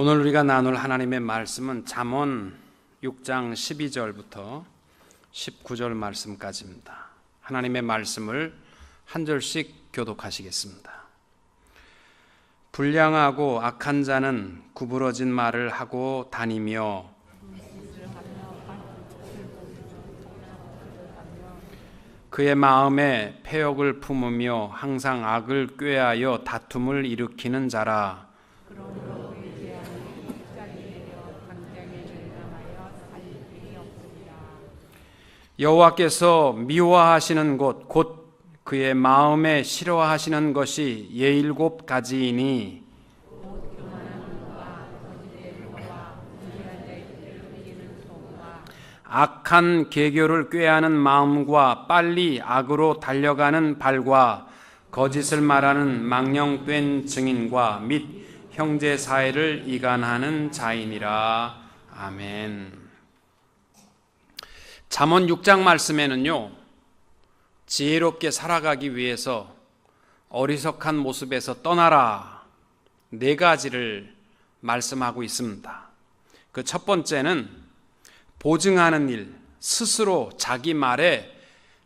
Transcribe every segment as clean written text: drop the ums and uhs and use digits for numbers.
오늘 우리가 나눌 하나님의 말씀은 잠언 6장 12절부터 19절 말씀까지입니다. 하나님의 말씀을 한 절씩 교독하시겠습니다. 불량하고 악한 자는 구부러진 말을 하고 다니며 그의 마음에 패역을 품으며 항상 악을 꾀하여 다툼을 일으키는 자라. 여호와께서 미워하시는 곳 곧 그의 마음에 싫어하시는 것이 17가지이니 악한 계교를 꾀하는 마음과 빨리 악으로 달려가는 발과 거짓을 말하는 망령된 증인과 및 형제 사이를 이간하는 자이니라. 아멘. 잠언 6장 말씀에는요, 지혜롭게 살아가기 위해서 어리석한 모습에서 떠나라 4가지를 말씀하고 있습니다. 그 첫 번째는 보증하는 일, 스스로 자기 말에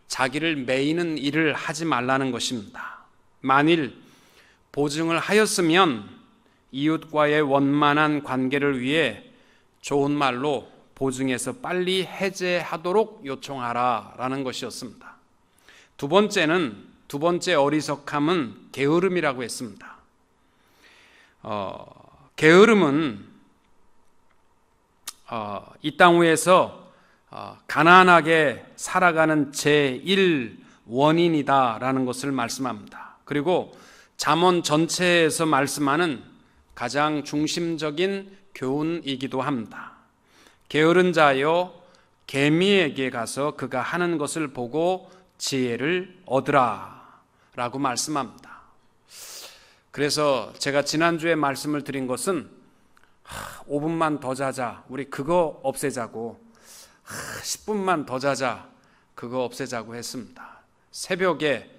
자기를 매이는 일을 하지 말라는 것입니다. 만일 보증을 하였으면 이웃과의 원만한 관계를 위해 좋은 말로 보증해서 빨리 해제하도록 요청하라 라는 것이었습니다. 두 번째 어리석함은 게으름이라고 했습니다. 게으름은 이 땅 위에서 가난하게 살아가는 제1 원인이다 라는 것을 말씀합니다. 그리고 잠언 전체에서 말씀하는 가장 중심적인 교훈이기도 합니다. 게으른 자여 개미에게 가서 그가 하는 것을 보고 지혜를 얻으라 라고 말씀합니다. 그래서 제가 지난주에 말씀을 드린 것은 5분만 더 자자, 우리 그거 없애자고, 10분만 더 자자, 그거 없애자고 했습니다. 새벽에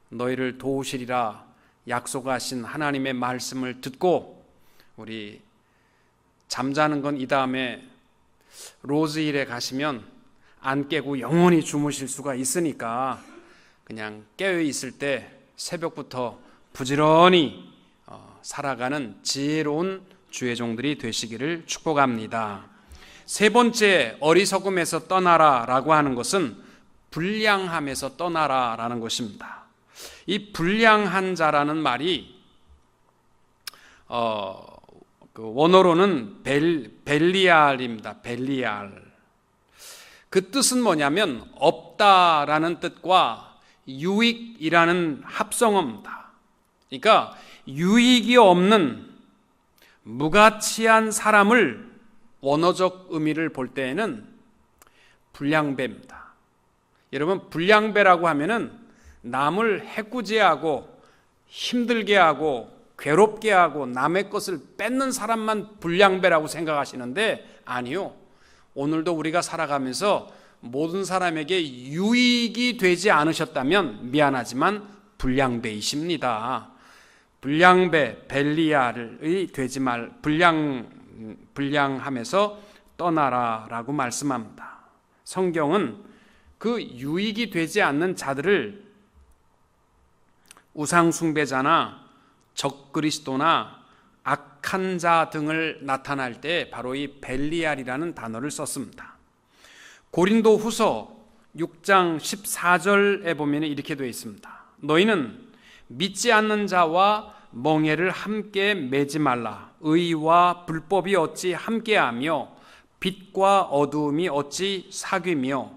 너희를 도우시리라 약속하신 하나님의 말씀을 듣고 우리 잠자는 건 이 다음에 로즈힐에 가시면 안 깨고 영원히 주무실 수가 있으니까 그냥 깨어 있을 때 새벽부터 부지런히 살아가는 지혜로운 주의 종들이 되시기를 축복합니다. 세 번째, 어리석음에서 떠나라 라고 하는 것은 불량함에서 떠나라 라는 것입니다. 이 불량한 자라는 말이 원어로는 벨리알입니다. 벨리알. 그 뜻은 뭐냐면 없다라는 뜻과 유익이라는 합성어입니다. 그러니까 유익이 없는 무가치한 사람을 원어적 의미를 볼 때에는 불량배입니다. 여러분, 불량배라고 하면은 남을 해꾸지하고 힘들게 하고 괴롭게 하고 남의 것을 뺏는 사람만 불량배라고 생각하시는데 아니요. 오늘도 우리가 살아가면서 모든 사람에게 유익이 되지 않으셨다면 미안하지만 불량배이십니다. 불량배, 벨리알이 되지 말, 불량함에서 떠나라라고 말씀합니다. 성경은 그 유익이 되지 않는 자들을 우상숭배자나 적그리스도나 악한 자 등을 나타날 때 바로 이 벨리알이라는 단어를 썼습니다. 고린도 후서 6장 14절에 보면 이렇게 되어 있습니다. 너희는 믿지 않는 자와 멍에를 함께 매지 말라. 의와 불법이 어찌 함께하며 빛과 어두움이 어찌 사귀며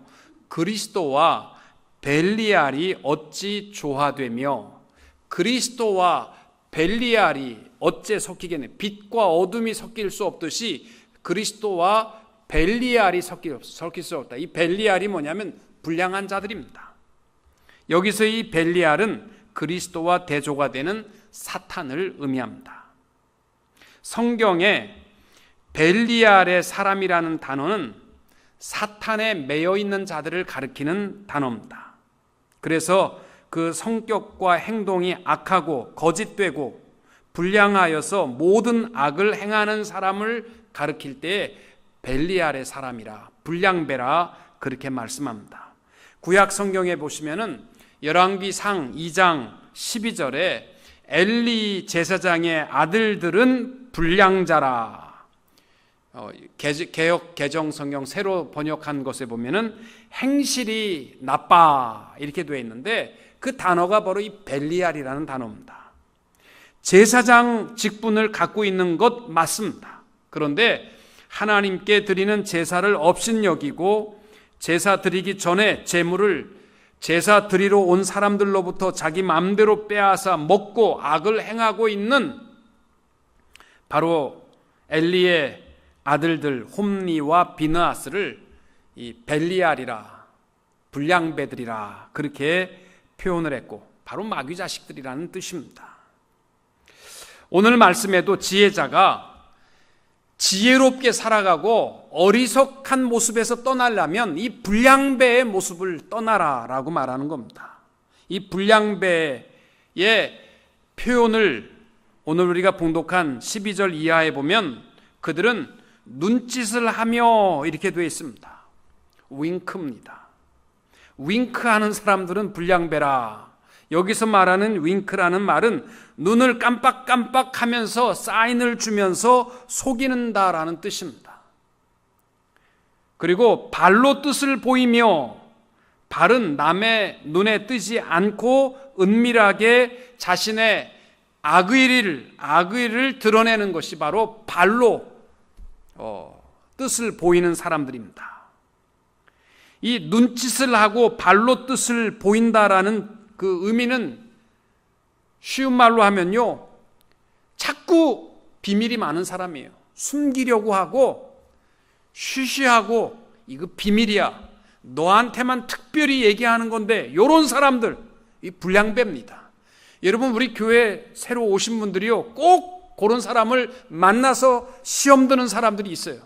그리스도와 벨리알이 어찌 조화되며. 그리스도와 벨리알이 어째 섞이겠네. 빛과 어둠이 섞일 수 없듯이 그리스도와 벨리알이 섞일 수 없다. 이 벨리알이 뭐냐면 불량한 자들입니다. 여기서 이 벨리알은 그리스도와 대조가 되는 사탄을 의미합니다. 성경에 벨리알의 사람이라는 단어는 사탄에 매여 있는 자들을 가리키는 단어입니다. 그래서 그 성격과 행동이 악하고 거짓되고 불량하여서 모든 악을 행하는 사람을 가리킬 때 벨리알의 사람이라, 불량배라 그렇게 말씀합니다. 구약 성경에 보시면은 열왕기상 2장 12절에 엘리 제사장의 아들들은 불량자라. 개역 개정 성경 새로 번역한 것에 보면은 행실이 나빠 이렇게 되어 있는데 그 단어가 바로 이 벨리알이라는 단어입니다. 제사장 직분을 갖고 있는 것 맞습니다. 그런데 하나님께 드리는 제사를 업신여기고 제사 드리기 전에 제물을 제사 드리러 온 사람들로부터 자기 마음대로 빼앗아 먹고 악을 행하고 있는 바로 엘리의 아들들 홈리와 비느하스를 이 벨리알이라, 불량배들이라 그렇게 표현을 했고 바로 마귀 자식들이라는 뜻입니다. 오늘 말씀에도 지혜자가 지혜롭게 살아가고 어리석한 모습에서 떠나려면 이 불량배의 모습을 떠나라라고 말하는 겁니다. 이 불량배의 표현을 오늘 우리가 봉독한 12절 이하에 보면 그들은 눈짓을 하며 이렇게 되어 있습니다. 윙크입니다. 윙크하는 사람들은 불량배라. 여기서 말하는 윙크라는 말은 눈을 깜빡깜빡하면서 사인을 주면서 속이는다라는 뜻입니다. 그리고 발로 뜻을 보이며, 발은 남의 눈에 띄지 않고 은밀하게 자신의 악의를 드러내는 것이 바로 발로 뜻을 보이는 사람들입니다. 이 눈짓을 하고 발로 뜻을 보인다라는 그 의미는 쉬운 말로 하면요, 자꾸 비밀이 많은 사람이에요. 숨기려고 하고 쉬쉬하고 이거 비밀이야, 너한테만 특별히 얘기하는 건데, 이런 사람들, 이 불량배입니다. 여러분, 우리 교회 새로 오신 분들이요, 꼭 그런 사람을 만나서 시험 드는 사람들이 있어요.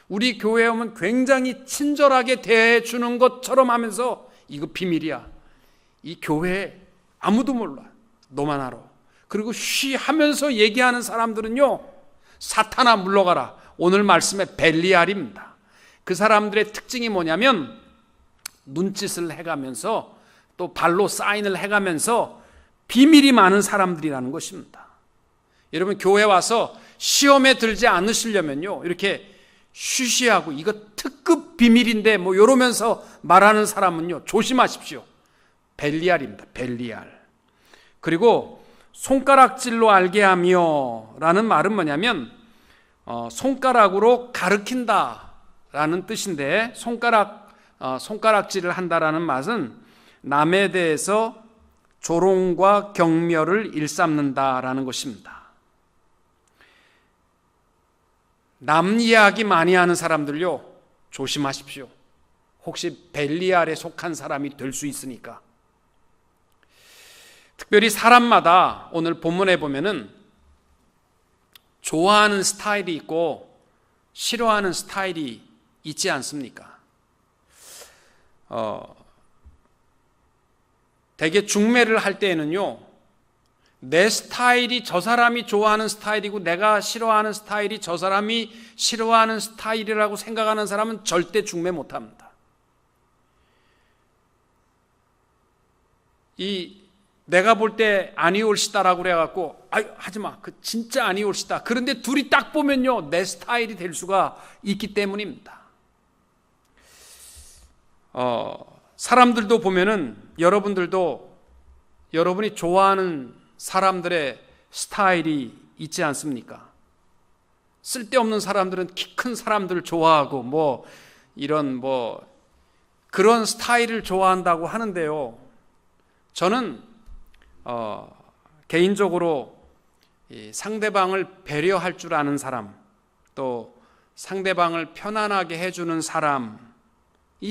우리 교회에 오면 굉장히 친절하게 대해주는 것처럼 하면서 이거 비밀이야, 이 교회에 아무도 몰라, 너만 알아. 그리고 쉬 하면서 얘기하는 사람들은요, 사탄아 물러가라. 오늘 말씀의 벨리알입니다. 그 사람들의 특징이 뭐냐면 눈짓을 해가면서 또 발로 사인을 해가면서 비밀이 많은 사람들이라는 것입니다. 여러분, 교회 와서 시험에 들지 않으시려면요, 이렇게 쉬쉬하고 이거 특급 비밀인데 뭐 이러면서 말하는 사람은요, 조심하십시오. 벨리알입니다. 벨리알. 그리고 손가락질로 알게 하며 라는 말은 뭐냐면 손가락으로 가르친다 라는 뜻인데, 손가락질을 한다라는 말은 남에 대해서 조롱과 경멸을 일삼는다라는 것입니다. 남 이야기 많이 하는 사람들요, 조심하십시오. 혹시 벨리알에 속한 사람이 될 수 있으니까. 특별히 사람마다 오늘 본문에 보면은 좋아하는 스타일이 있고 싫어하는 스타일이 있지 않습니까? 대개 중매를 할 때에는요, 내 스타일이 저 사람이 좋아하는 스타일이고 내가 싫어하는 스타일이 저 사람이 싫어하는 스타일이라고 생각하는 사람은 절대 중매 못합니다. 내가 볼 때 아니올시다라고 그래갖고 하지마, 그 진짜 아니올시다. 그런데 둘이 딱 보면요, 내 스타일이 될 수가 있기 때문입니다. 사람들도 보면은 여러분들도 여러분이 좋아하는 사람들의 스타일이 있지 않습니까? 쓸데없는 사람들은 키 큰 사람들을 좋아하고 이런 그런 스타일을 좋아한다고 하는데요, 저는 개인적으로 상대방을 배려할 줄 아는 사람, 또 상대방을 편안하게 해주는 사람이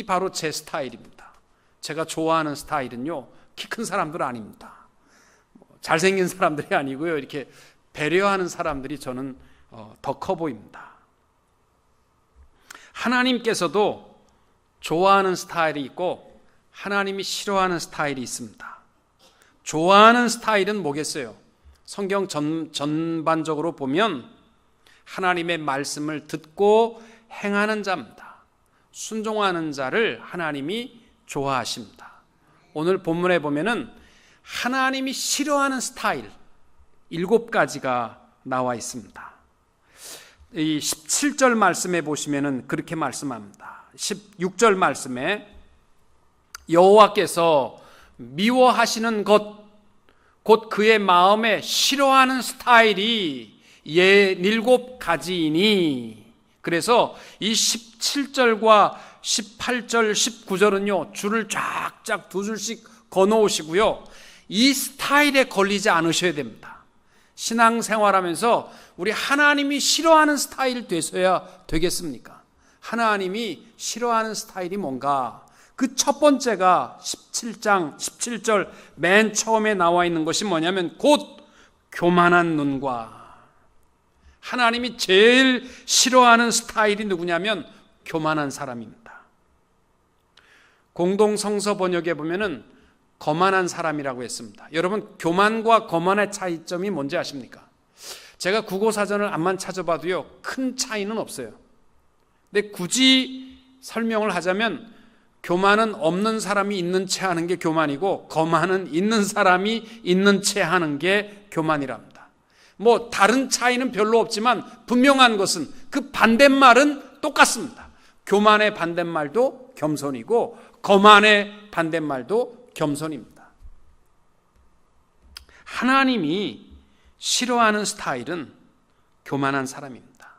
바로 제 스타일입니다. 제가 좋아하는 스타일은요, 키 큰 사람들 아닙니다. 잘생긴 사람들이 아니고요, 이렇게 배려하는 사람들이 저는 더 커 보입니다. 하나님께서도 좋아하는 스타일이 있고 하나님이 싫어하는 스타일이 있습니다. 좋아하는 스타일은 뭐겠어요? 성경 전반적으로 보면 하나님의 말씀을 듣고 행하는 자입니다. 순종하는 자를 하나님이 좋아하십니다. 오늘 본문에 보면은 하나님이 싫어하는 스타일 7가지가 나와 있습니다. 이 17절 말씀에 보시면은 그렇게 말씀합니다. 16절 말씀에 여호와께서 미워하시는 것, 곧 그의 마음에 싫어하는 스타일이 7가지이니, 그래서 이 17절과 18절, 19절은요 줄을 쫙쫙 2줄씩 거놓으시고요, 이 스타일에 걸리지 않으셔야 됩니다. 신앙생활하면서 우리 하나님이 싫어하는 스타일 되셔야 되겠습니까? 하나님이 싫어하는 스타일이 뭔가? 그 첫 번째가 17장 17절 맨 처음에 나와 있는 것이 뭐냐면 곧 교만한 눈과, 하나님이 제일 싫어하는 스타일이 누구냐면 교만한 사람입니다. 공동성서 번역에 보면은 거만한 사람이라고 했습니다. 여러분, 교만과 거만의 차이점이 뭔지 아십니까? 제가 국어사전을 암만 찾아봐도요 큰 차이는 없어요. 근데 굳이 설명을 하자면 교만은 없는 사람이 있는 채 하는 게 교만이고, 거만은 있는 사람이 있는 채 하는 게 교만이랍니다. 뭐 다른 차이는 별로 없지만 분명한 것은 그 반대말은 똑같습니다. 교만의 반대말도 겸손이고 거만의 반대말도 겸손입니다. 하나님이 싫어하는 스타일은 교만한 사람입니다.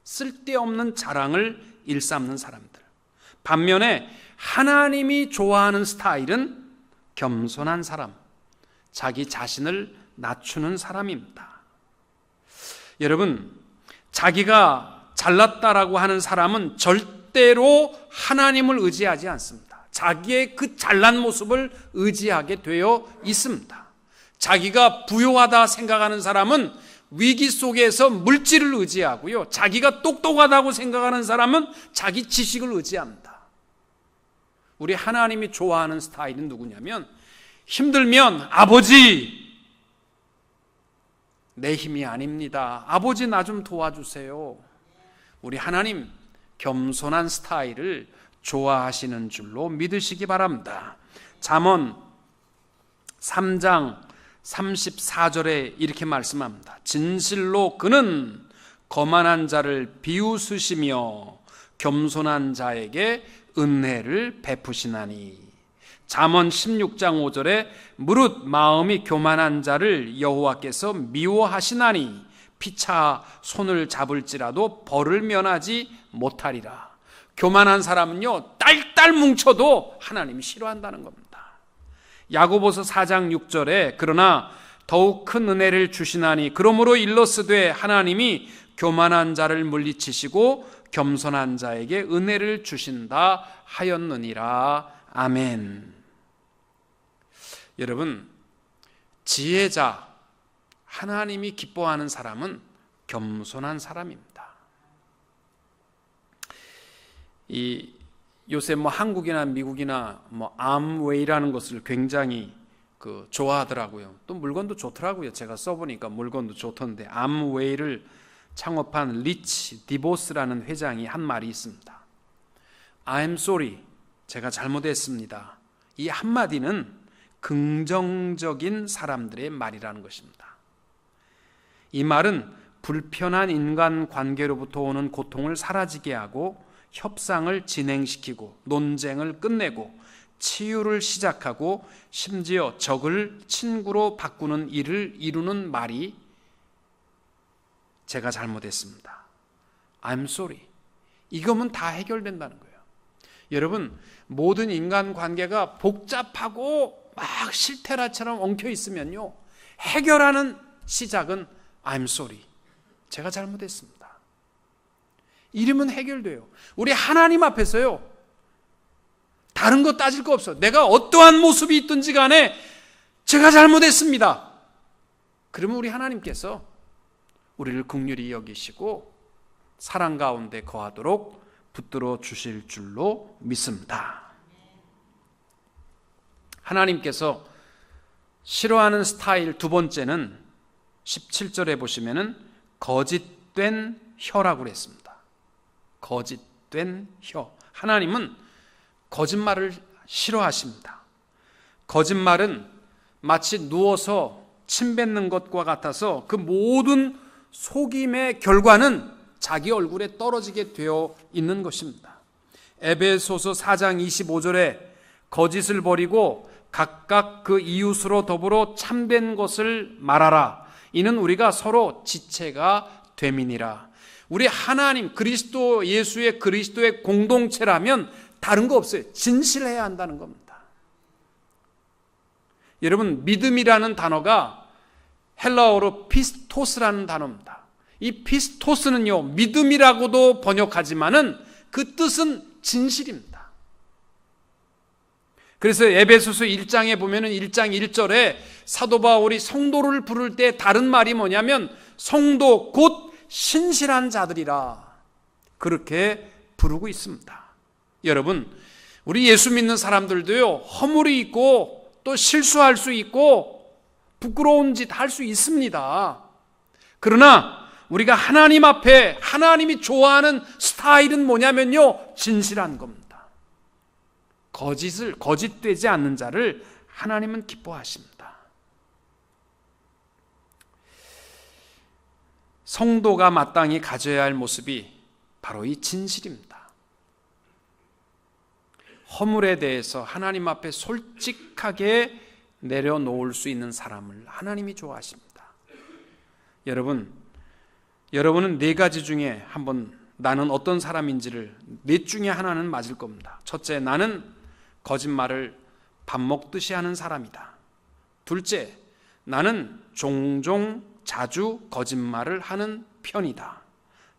쓸데없는 자랑을 일삼는 사람들. 반면에 하나님이 좋아하는 스타일은 겸손한 사람, 자기 자신을 낮추는 사람입니다. 여러분, 자기가 잘났다라고 하는 사람은 절대로 하나님을 의지하지 않습니다. 자기의 그 잘난 모습을 의지하게 되어 있습니다. 자기가 부유하다 생각하는 사람은 위기 속에서 물질을 의지하고요, 자기가 똑똑하다고 생각하는 사람은 자기 지식을 의지합니다. 우리 하나님이 좋아하는 스타일은 누구냐면, 힘들면 아버지, 내 힘이 아닙니다. 아버지 나 좀 도와주세요. 우리 하나님 겸손한 스타일을 좋아하시는 줄로 믿으시기 바랍니다. 잠언 3장 34절에 이렇게 말씀합니다. 진실로 그는 거만한 자를 비웃으시며 겸손한 자에게 은혜를 베푸시나니. 잠언 16장 5절에 무릇 마음이 교만한 자를 여호와께서 미워하시나니 피차 손을 잡을지라도 벌을 면하지 못하리라. 교만한 사람은요 딸딸 뭉쳐도 하나님이 싫어한다는 겁니다. 야고보서 4장 6절에 그러나 더욱 큰 은혜를 주시나니 그러므로 일러스되 하나님이 교만한 자를 물리치시고 겸손한 자에게 은혜를 주신다 하였느니라. 아멘. 여러분, 지혜자, 하나님이 기뻐하는 사람은 겸손한 사람입니다. 요새 한국이나 미국이나 암웨이라는 것을 굉장히 좋아하더라고요. 또 물건도 좋더라고요. 제가 써보니까 물건도 좋던데, 암웨이를 창업한 리치 디보스라는 회장이 한 말이 있습니다. I'm sorry, 제가 잘못했습니다. 이 한마디는 긍정적인 사람들의 말이라는 것입니다. 이 말은 불편한 인간관계로부터 오는 고통을 사라지게 하고 협상을 진행시키고 논쟁을 끝내고 치유를 시작하고 심지어 적을 친구로 바꾸는 일을 이루는 말이 제가 잘못했습니다. I'm sorry. 이거면 다 해결된다는 거예요. 여러분, 모든 인간관계가 복잡하고 막 실테라처럼 엉켜 있으면요, 해결하는 시작은 I'm sorry. 제가 잘못했습니다. 이러면 해결돼요. 우리 하나님 앞에서요, 다른 거 따질 거 없어. 내가 어떠한 모습이 있든지 간에 제가 잘못했습니다. 그러면 우리 하나님께서 우리를 긍휼히 여기시고 사랑 가운데 거하도록 붙들어 주실 줄로 믿습니다. 하나님께서 싫어하는 스타일 두 번째는 17절에 보시면은 거짓된 혀라고 그랬습니다. 거짓된 혀. 하나님은 거짓말을 싫어하십니다. 거짓말은 마치 누워서 침 뱉는 것과 같아서 그 모든 속임의 결과는 자기 얼굴에 떨어지게 되어 있는 것입니다. 에베소서 4장 25절에 거짓을 버리고 각각 그 이웃으로 더불어 참된 것을 말하라. 이는 우리가 서로 지체가 됨이니라. 우리 하나님 그리스도 예수의 그리스도의 공동체라면 다른 거 없어요. 진실해야 한다는 겁니다. 여러분, 믿음이라는 단어가 헬라어로 피스토스라는 단어입니다. 이 피스토스는요, 믿음이라고도 번역하지만은 그 뜻은 진실입니다. 그래서 에베소서 1장에 보면은 1장 1절에 사도 바울이 성도를 부를 때 다른 말이 뭐냐면 성도 곧 신실한 자들이라 그렇게 부르고 있습니다. 여러분, 우리 예수 믿는 사람들도요, 허물이 있고 또 실수할 수 있고 부끄러운 짓 할 수 있습니다. 그러나 우리가 하나님 앞에 하나님이 좋아하는 스타일은 뭐냐면요, 진실한 겁니다. 거짓되지 않는 자를 하나님은 기뻐하십니다. 성도가 마땅히 가져야 할 모습이 바로 이 진실입니다. 허물에 대해서 하나님 앞에 솔직하게 내려놓을 수 있는 사람을 하나님이 좋아하십니다. 여러분은 네 가지 중에 한번 나는 어떤 사람인지를 넷 중에 하나는 맞을 겁니다. 첫째, 나는 거짓말을 밥 먹듯이 하는 사람이다. 둘째, 나는 종종 자주 거짓말을 하는 편이다.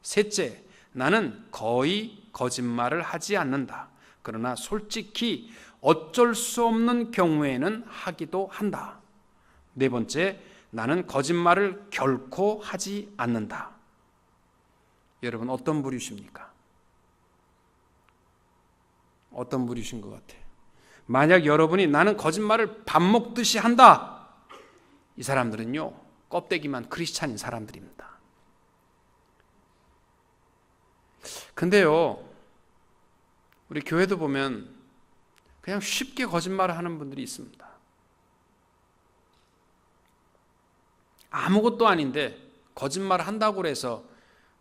셋째, 나는 거의 거짓말을 하지 않는다. 그러나 솔직히 어쩔 수 없는 경우에는 하기도 한다. 네 번째, 나는 거짓말을 결코 하지 않는다. 여러분, 어떤 부류십니까? 어떤 부류신 것 같아요? 만약 여러분이 나는 거짓말을 밥 먹듯이 한다, 이 사람들은요, 껍데기만 크리스찬인 사람들입니다. 근데요, 우리 교회도 보면 그냥 쉽게 거짓말을 하는 분들이 있습니다. 아무것도 아닌데 거짓말을 한다고 해서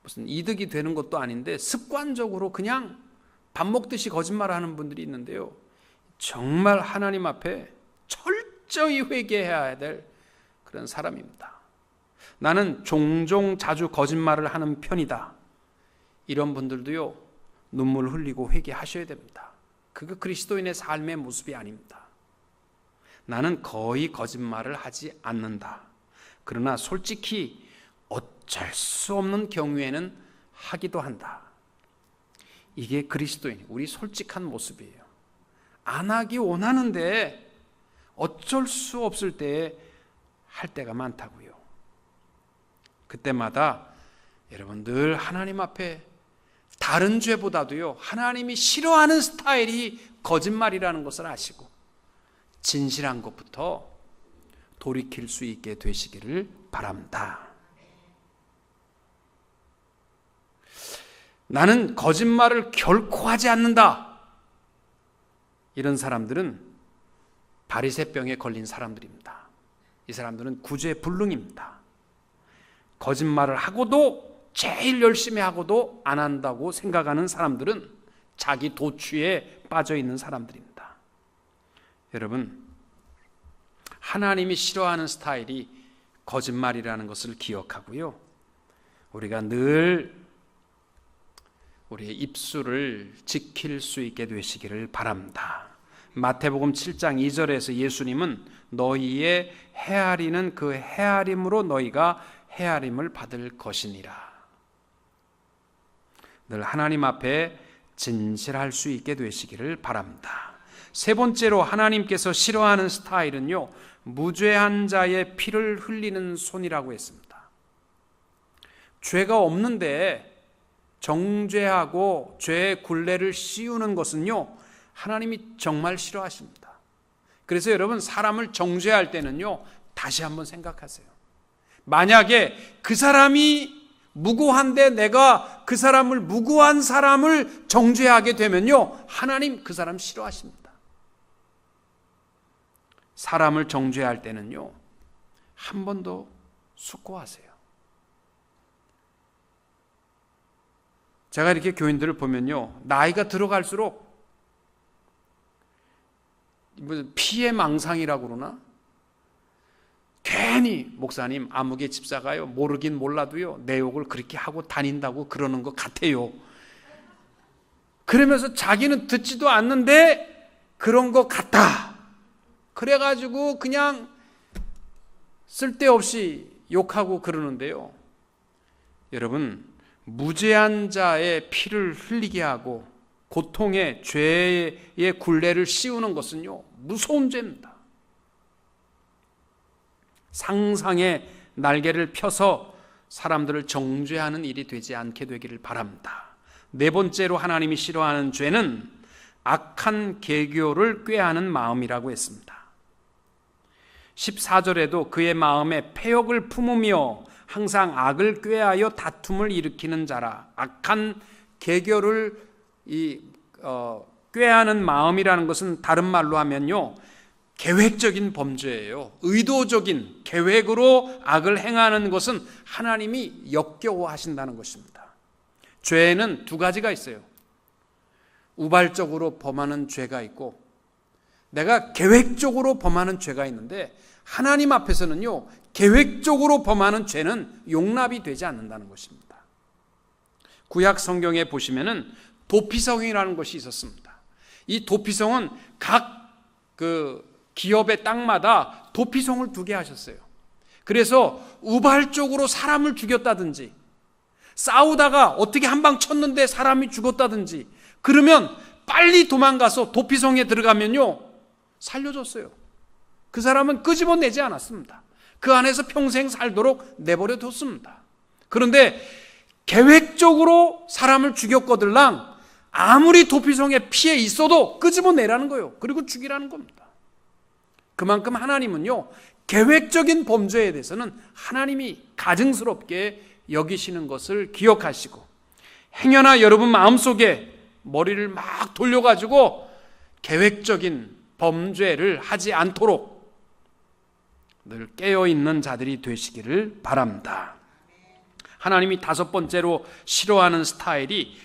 무슨 이득이 되는 것도 아닌데 습관적으로 그냥 밥 먹듯이 거짓말을 하는 분들이 있는데요, 정말 하나님 앞에 철저히 회개해야 될 그런 사람입니다. 나는 종종 자주 거짓말을 하는 편이다. 이런 분들도요, 눈물 흘리고 회개하셔야 됩니다. 그거 그리스도인의 삶의 모습이 아닙니다. 나는 거의 거짓말을 하지 않는다. 그러나 솔직히 어쩔 수 없는 경우에는 하기도 한다. 이게 그리스도인, 우리 솔직한 모습이에요. 안 하기 원하는데 어쩔 수 없을 때 할 때가 많다고요. 그때마다 여러분 늘 하나님 앞에 다른 죄보다도요, 하나님이 싫어하는 스타일이 거짓말이라는 것을 아시고 진실한 것부터 돌이킬 수 있게 되시기를 바랍니다. 나는 거짓말을 결코 하지 않는다. 이런 사람들은 바리새병에 걸린 사람들입니다. 이 사람들은 구제불능입니다. 거짓말을 하고도 제일 열심히 하고도 안 한다고 생각하는 사람들은 자기 도취에 빠져 있는 사람들입니다. 여러분, 하나님이 싫어하는 스타일이 거짓말이라는 것을 기억하고요, 우리가 늘 우리의 입술을 지킬 수 있게 되시기를 바랍니다. 마태복음 7장 2절에서 예수님은 너희의 헤아리는 그 헤아림으로 너희가 헤아림을 받을 것이니라. 늘 하나님 앞에 진실할 수 있게 되시기를 바랍니다. 세 번째로 하나님께서 싫어하는 스타일은요, 무죄한 자의 피를 흘리는 손이라고 했습니다. 죄가 없는데 정죄하고 죄의 굴레를 씌우는 것은요, 하나님이 정말 싫어하십니다. 그래서 여러분, 사람을 정죄할 때는요, 다시 한번 생각하세요. 만약에 그 사람이 무고한데 내가 그 사람을, 무고한 사람을 정죄하게 되면요, 하나님 그 사람 싫어하십니다. 사람을 정죄할 때는요, 한 번 더 숙고하세요. 제가 이렇게 교인들을 보면요, 나이가 들어갈수록 피해망상이라고 그러나? 괜히 목사님 아무개 집사가요, 모르긴 몰라도요, 내 욕을 그렇게 하고 다닌다고 그러는 것 같아요. 그러면서 자기는 듣지도 않는데 그런 것 같다. 그래가지고 그냥 쓸데없이 욕하고 그러는데요, 여러분, 무죄한 자의 피를 흘리게 하고 고통의 죄의 굴레를 씌우는 것은요, 무서운 죄입니다. 상상의 날개를 펴서 사람들을 정죄하는 일이 되지 않게 되기를 바랍니다. 네 번째로 하나님이 싫어하는 죄는 악한 계교를 꾀하는 마음이라고 했습니다. 14절에도 그의 마음에 패역을 품으며 항상 악을 꾀하여 다툼을 일으키는 자라. 악한 계교를 꾀하는 마음이라는 것은 다른 말로 하면요, 계획적인 범죄예요. 의도적인 계획으로 악을 행하는 것은 하나님이 역겨워하신다는 것입니다. 죄에는 두 가지가 있어요. 우발적으로 범하는 죄가 있고 내가 계획적으로 범하는 죄가 있는데, 하나님 앞에서는요, 계획적으로 범하는 죄는 용납이 되지 않는다는 것입니다. 구약 성경에 보시면은 도피성이라는 것이 있었습니다. 이 도피성은 각 기업의 땅마다 도피성을 두게 하셨어요. 그래서 우발적으로 사람을 죽였다든지, 싸우다가 어떻게 한 방 쳤는데 사람이 죽었다든지, 그러면 빨리 도망가서 도피성에 들어가면요, 살려줬어요. 그 사람은 끄집어내지 않았습니다. 그 안에서 평생 살도록 내버려 뒀습니다. 그런데 계획적으로 사람을 죽였거들랑 아무리 도피성에 피해 있어도 끄집어내라는 거예요. 그리고 죽이라는 겁니다. 그만큼 하나님은요, 계획적인 범죄에 대해서는 하나님이 가증스럽게 여기시는 것을 기억하시고, 행여나 여러분 마음속에 머리를 막 돌려가지고 계획적인 범죄를 하지 않도록 늘 깨어있는 자들이 되시기를 바랍니다. 하나님이 다섯 번째로 싫어하는 스타일이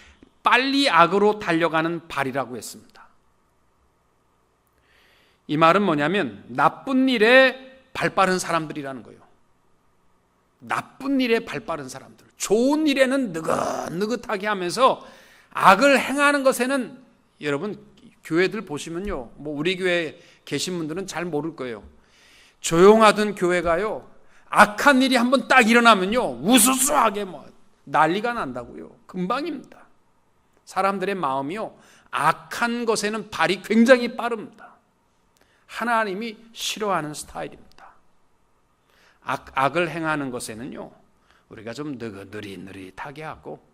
빨리 악으로 달려가는 발이라고 했습니다. 이 말은 뭐냐면 나쁜 일에 발빠른 사람들이라는 거예요. 나쁜 일에 발빠른 사람들, 좋은 일에는 느긋느긋하게 하면서 악을 행하는 것에는, 여러분 교회들 보시면요, 우리 교회에 계신 분들은 잘 모를 거예요. 조용하던 교회가요, 악한 일이 한번 딱 일어나면요, 우수수하게 난리가 난다고요. 금방입니다. 사람들의 마음이요, 악한 것에는 발이 굉장히 빠릅니다. 하나님이 싫어하는 스타일입니다. 악을 행하는 것에는요, 우리가 좀 느릿느릿하게 하고,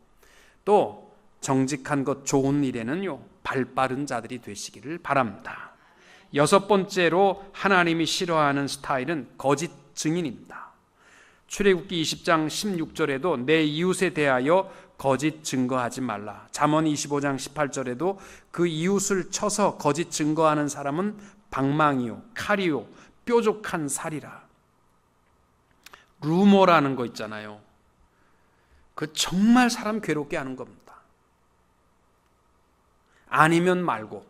또 정직한 것, 좋은 일에는요, 발빠른 자들이 되시기를 바랍니다. 여섯 번째로 하나님이 싫어하는 스타일은 거짓 증인입니다. 출애굽기 20장 16절에도 내 이웃에 대하여 거짓 증거하지 말라. 잠언 25장 18절에도 그 이웃을 쳐서 거짓 증거하는 사람은 방망이요 칼이요 뾰족한 살이라. 루머라는 거 있잖아요. 그 정말 사람 괴롭게 하는 겁니다. 아니면 말고,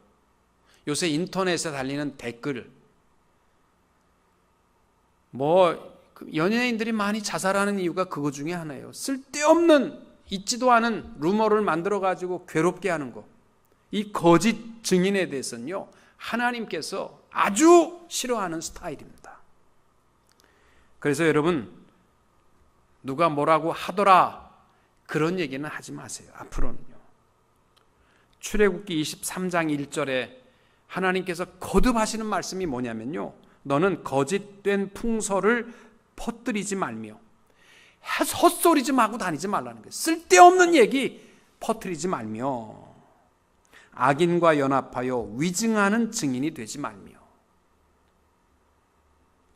요새 인터넷에 달리는 댓글, 연예인들이 많이 자살하는 이유가 그거 중에 하나예요. 쓸데없는, 있지도 않은 루머를 만들어가지고 괴롭게 하는 거. 이 거짓 증인에 대해서는요, 하나님께서 아주 싫어하는 스타일입니다. 그래서 여러분, 누가 뭐라고 하더라 그런 얘기는 하지 마세요. 앞으로는요. 출애굽기 23장 1절에 하나님께서 거듭하시는 말씀이 뭐냐면요, 너는 거짓된 풍설을 퍼뜨리지 말며 헛소리 좀 하고 다니지 말라는 거예요. 쓸데없는 얘기 퍼뜨리지 말며 악인과 연합하여 위증하는 증인이 되지 말며,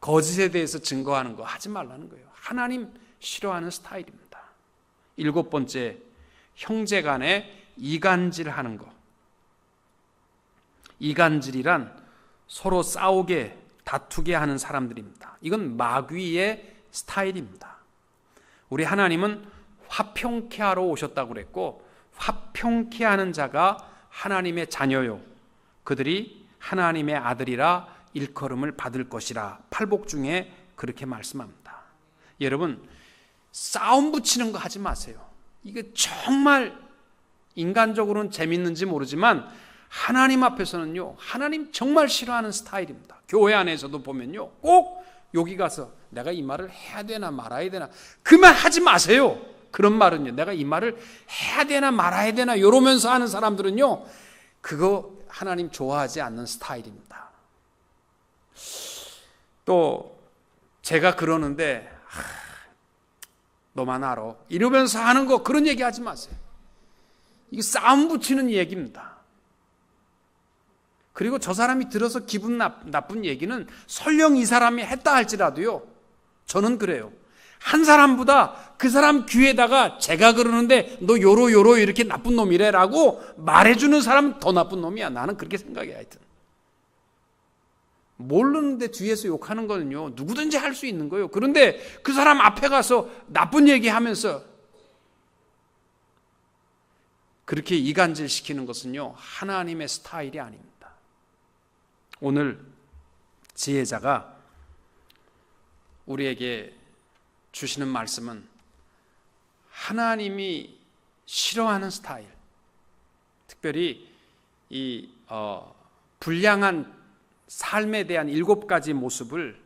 거짓에 대해서 증거하는 거 하지 말라는 거예요. 하나님 싫어하는 스타일입니다. 7번째, 형제 간에 이간질하는 것. 이간질이란 서로 싸우게 다투게 하는 사람들입니다. 이건 마귀의 스타일입니다. 우리 하나님은 화평케 하러 오셨다고 그랬고, 화평케 하는 자가 하나님의 자녀요, 그들이 하나님의 아들이라 일컬음을 받을 것이라 팔복 중에 그렇게 말씀합니다. 여러분, 싸움 붙이는 거 하지 마세요. 이게 정말 인간적으로는 재밌는지 모르지만 하나님 앞에서는요, 하나님 정말 싫어하는 스타일입니다. 교회 안에서도 보면요, 꼭 여기 가서 내가 이 말을 해야 되나 말아야 되나, 그 말 하지 마세요. 그런 말은요, 내가 이 말을 해야 되나 말아야 되나 이러면서 하는 사람들은요, 그거 하나님 좋아하지 않는 스타일입니다. 또 제가 그러는데 너만 알아 이러면서 하는 거, 그런 얘기 하지 마세요. 이게 싸움 붙이는 얘기입니다. 그리고 저 사람이 들어서 기분 나쁜 얘기는 설령 이 사람이 했다 할지라도요, 저는 그래요. 한 사람보다 그 사람 귀에다가 제가 그러는데 너 요로 이렇게 나쁜 놈이래라고 말해주는 사람은 더 나쁜 놈이야. 나는 그렇게 생각해. 하여튼 모르는데 뒤에서 욕하는 거는요, 누구든지 할 수 있는 거예요. 그런데 그 사람 앞에 가서 나쁜 얘기하면서 그렇게 이간질시키는 것은요, 하나님의 스타일이 아닙니다. 오늘 지혜자가 우리에게 주시는 말씀은 하나님이 싫어하는 스타일, 특별히 이 불량한 삶에 대한 7가지 모습을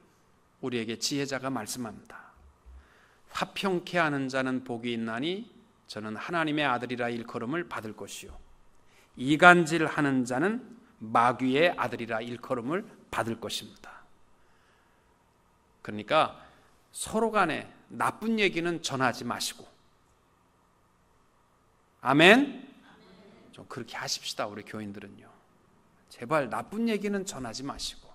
우리에게 지혜자가 말씀합니다. 화평케 하는 자는 복이 있나니 저는 하나님의 아들이라 일컬음을 받을 것이요, 이간질하는 자는 마귀의 아들이라 일컬음을 받을 것입니다. 그러니까 서로 간에 나쁜 얘기는 전하지 마시고, 아멘? 좀 그렇게 하십시다. 우리 교인들은요, 제발 나쁜 얘기는 전하지 마시고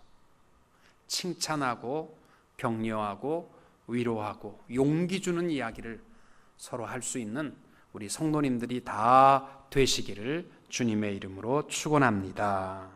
칭찬하고 격려하고 위로하고 용기 주는 이야기를 서로 할 수 있는 우리 성도님들이 다 되시기를 주님의 이름으로 축원합니다.